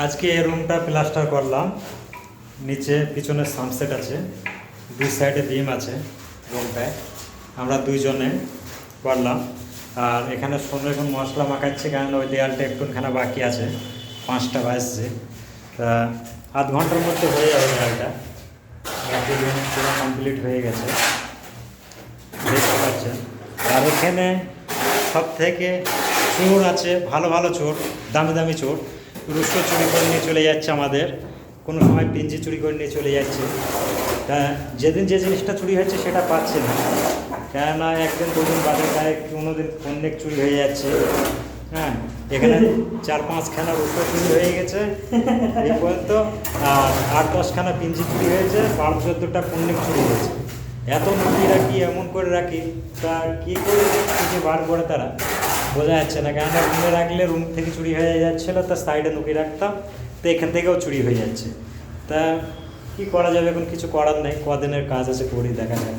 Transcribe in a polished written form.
আজকে এই রুমটা প্লাস্টার করলাম। নিচে পিছনে সানসেট আছে, দুই সাইডে বিম আছে রুমটায়। আমরা দুইজনে করলাম। আর এখানে সোনু এখন মশলা মাখাচ্ছে, কারণ ওই দেয়ালটা একটুখানা বাকি আছে, 5টা বাজছে। তা আধ ঘন্টার মধ্যে হয়ে যাবে দেয়ালটা। রুম পুরো কমপ্লিট হয়ে গেছে, দেখতে পাচ্ছেন। আর এখানে সব থেকে চোর আছে, ভালো ভালো চোর, দামি দামি চোর। রুশো চুরি করে নিয়ে চলে যাচ্ছে আমাদের, কোনো সময় পিঞ্জি চুরি করে নিয়ে চলে যাচ্ছে। তা যেদিন যে জিনিসটা চুরি হচ্ছে সেটা পাচ্ছে না, কেননা একদিন দুদিন বাদে গায়ে কোনো দিন অনেক চুরি হয়ে যাচ্ছে। হ্যাঁ, এখানে 4-5খানা রুশো চুরি হয়ে গেছে এই পর্যন্ত, আর 8-10খানা পিঞ্জি চুরি হয়েছে, 12-14টা পণ্যিক চুরি হয়েছে। এত নুকি রাখি, এমন করে রাখি, তা কী করে কিছু বার করে তারা বোঝা যাচ্ছে না। কেননা রুমে রাখলে রুম থেকে চুরি হয়ে যাচ্ছিলো, তা সাইডে নুকি রাখতাম, তো এখান থেকেও চুরি হয়ে যাচ্ছে। তা কী করা যাবে, এখন কিছু করার নেই, কদিনের কাজ আছে, করি, দেখা যাক।